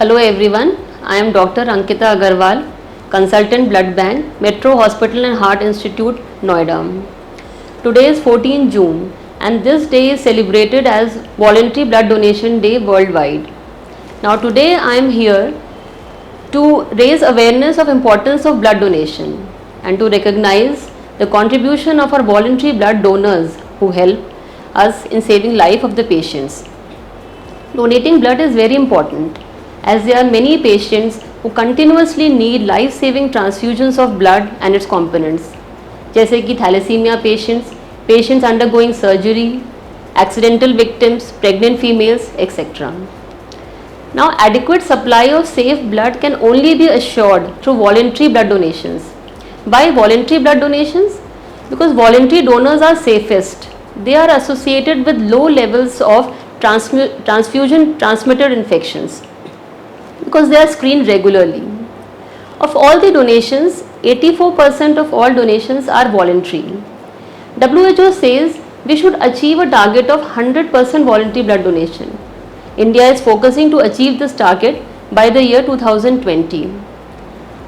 Hello everyone, I am Dr. Ankita Agarwal, Consultant Blood Bank, Metro Hospital and Heart Institute, Noida. Today is 14 June and this day is celebrated as Voluntary Blood Donation Day worldwide. Now today I am here to raise awareness of importance of blood donation and to recognize the contribution of our voluntary blood donors who help us in saving life of the patients. Donating blood is very important as there are many patients who continuously need life-saving transfusions of blood and its components, जैसे कि thalassemia patients, patients undergoing surgery, accidental victims, pregnant females, etc. Now, adequate supply of safe blood can only be assured through voluntary blood donations. Why voluntary blood donations? Because voluntary donors are safest. They are associated with low levels of transfusion transmitted infections because they are screened regularly. Of all the donations, 84% of all donations are voluntary. WHO says we should achieve a target of 100% voluntary blood donation. India is focusing to achieve this target by the year 2020.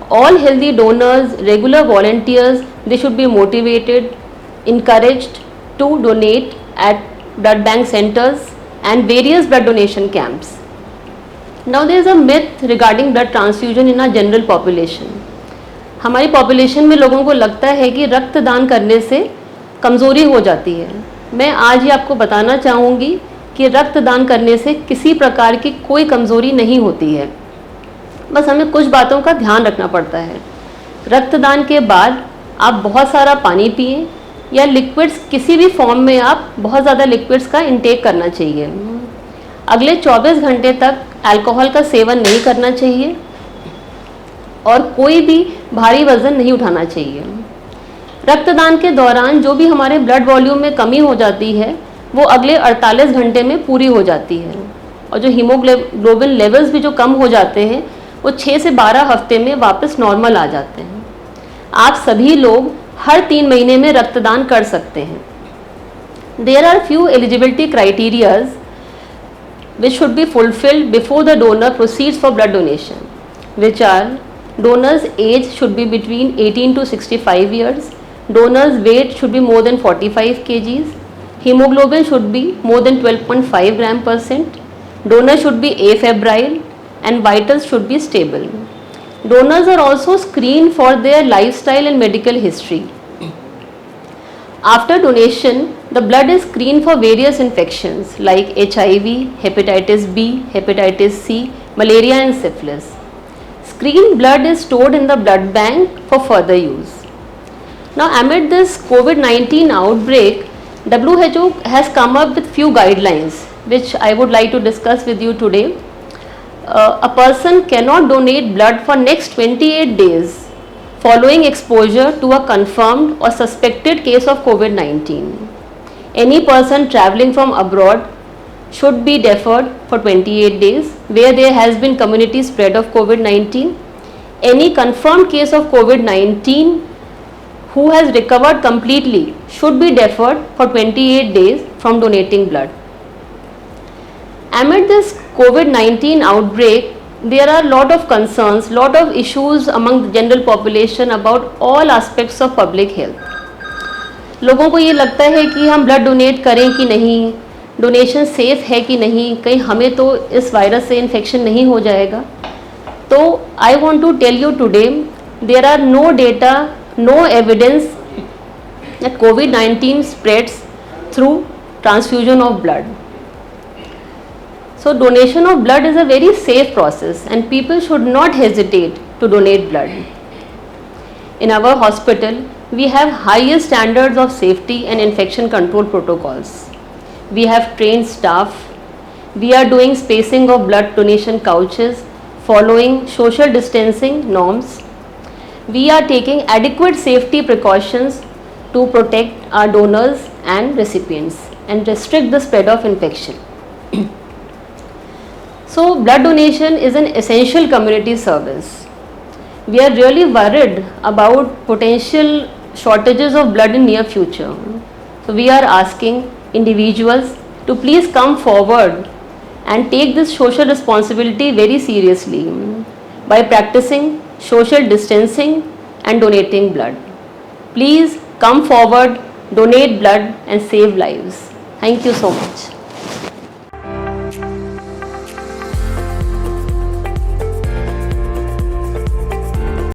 All healthy donors, regular volunteers, they should be motivated, encouraged to donate at blood bank centers and various blood donation camps. Now there is a myth regarding blood transfusion in our general population. हमारी population में लोगों को लगता है कि रक्तदान करने से कमज़ोरी हो जाती है. मैं आज ही आपको बताना चाहूँगी कि रक्तदान करने से किसी प्रकार की कोई कमज़ोरी नहीं होती है. बस हमें कुछ बातों का ध्यान रखना पड़ता है. रक्तदान के बाद आप बहुत सारा पानी पिएं या लिक्विड्स किसी भी फॉर्म में आप बहुत ज़्यादा लिक्विड्स का इंटेक करना चाहिए. अगले 24 घंटे तक अल्कोहल का सेवन नहीं करना चाहिए और कोई भी भारी वज़न नहीं उठाना चाहिए. रक्तदान के दौरान जो भी हमारे ब्लड वॉल्यूम में कमी हो जाती है वो अगले 48 घंटे में पूरी हो जाती है और जो हीमोग्लोबिन लेवल्स भी जो कम हो जाते हैं वो 6 से 12 हफ्ते में वापस नॉर्मल आ जाते हैं. आप सभी लोग हर 3 महीने में रक्तदान कर सकते हैं. There are few eligibility criterias which should be fulfilled before the donor proceeds for blood donation, which are donor's age should be between 18 to 65 years, donor's weight should be more than 45 kgs, hemoglobin should be more than 12.5 gram%, donor should be afebrile and vitals should be stable. Donors are also screened for their lifestyle and medical history. After donation, the blood is screened for various infections like HIV, hepatitis B, hepatitis C, malaria and syphilis. Screened blood is stored in the blood bank for further use. Now, amid this COVID-19 outbreak, WHO has come up with few guidelines which I would like to discuss with you today. A person cannot donate blood for next 28 days following exposure to a confirmed or suspected case of COVID-19. Any person travelling from abroad should be deferred for 28 days where there has been community spread of COVID-19. Any confirmed case of COVID-19 who has recovered completely should be deferred for 28 days from donating blood. Amid this COVID-19 outbreak, there are a lot of concerns, lot of issues among the general population about all aspects of public health. लोगों को ये लगता है कि हम blood donate करें कि नहीं, डोनेशन सेफ है कि नहीं, कहीं हमें तो इस वायरस से इन्फेक्शन नहीं हो जाएगा. तो I want to tell you today there are no data, no evidence that COVID-19 spreads through transfusion of blood. So donation of blood is a very safe process and people should not hesitate to donate blood. In our hospital, we have highest standards of safety and infection control protocols. We have trained staff. We are doing spacing of blood donation couches, following social distancing norms. We are taking adequate safety precautions to protect our donors and recipients and restrict the spread of infection. So blood donation is an essential community service. We are really worried about potential shortages of blood in near future. So we are asking individuals to please come forward and take this social responsibility very seriously by practicing social distancing and donating blood. Please come forward, donate blood and save lives. Thank you so much.